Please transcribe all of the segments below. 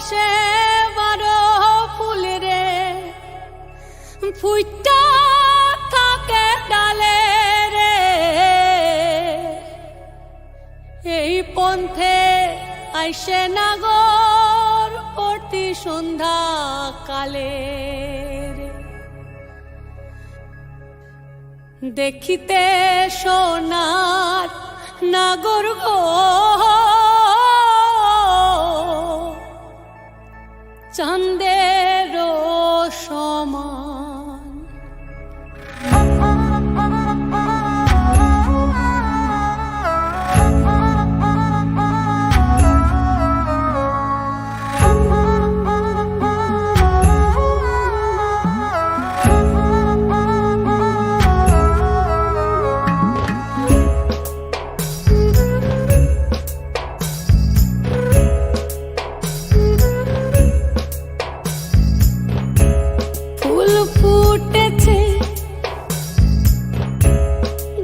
মাসে 12 ফুল রে ফুইটা থাকে ডালে রে এই পন্থে আইসে নাগর প্রতি সন্ধ্যা কালে দেখিতে সোনার নাগর গো চাঁদের সমান ফুটেছে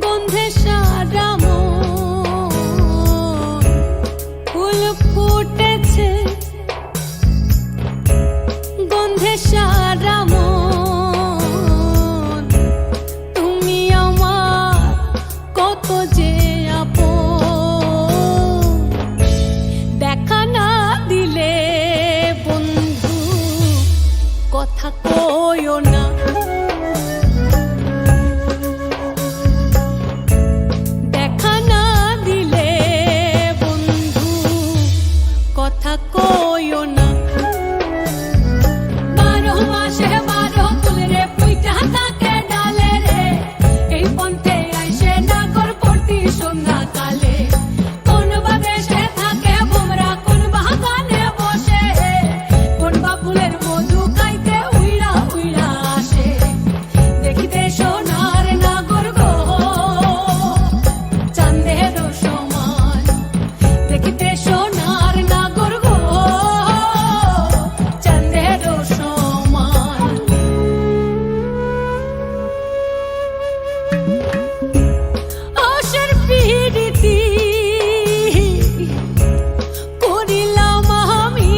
গন্ধে সারা মন ফুল ফুটেছে গন্ধে সারা মন তুমি আমার কত যে আপন দেখা না দিলে বন্ধু কথা কইও না দেখা না দিলে বন্ধু কথা কইও না 12 মাসে 12 ফুল রে ফুইটা থাকে ডালে রে এই পন্থে আইসে নাগর প্রতি সন্ধ্যা কালে কোন বা দেশে থাকে ভোমরা কোন বাগানে বসে কোন বা ফুলের মধু খাইতে উইড়া উইড়া আসে দেখিতে সোনার নাগর গো চাঁদের সমান দেখিতে সোনার নাগর গো চাঁদের সমান আশার পিরিতি করিলাম আমি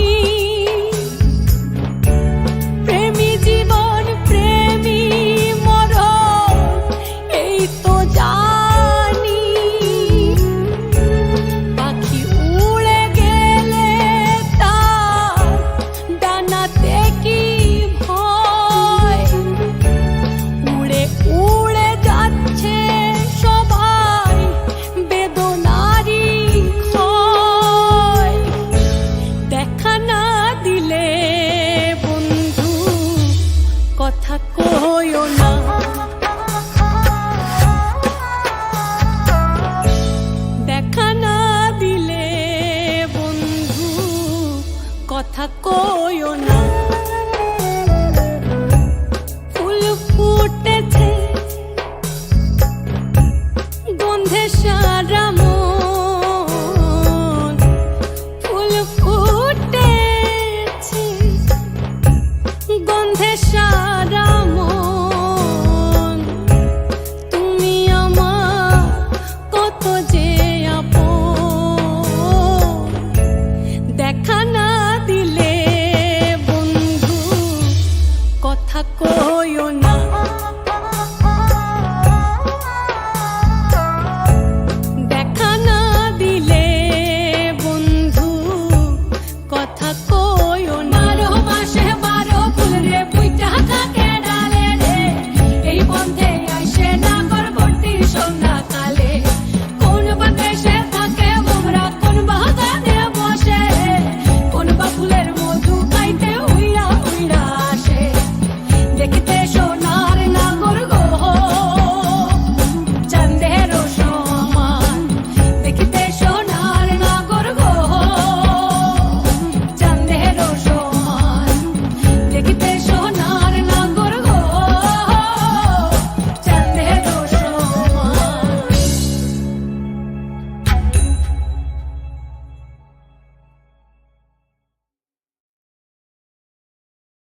প্রেমী জীবন প্রেমী মরণ এই তো জানি পাখি উড়ে গেলে তার ডানাতে কি ভয় উড়ে উড়ে যাচ্ছে সবাই বেদনারি ক্ষয় দেখা না দিলে বন্ধু কথা কইও না দেখা না দিলে বন্ধু কথা কইও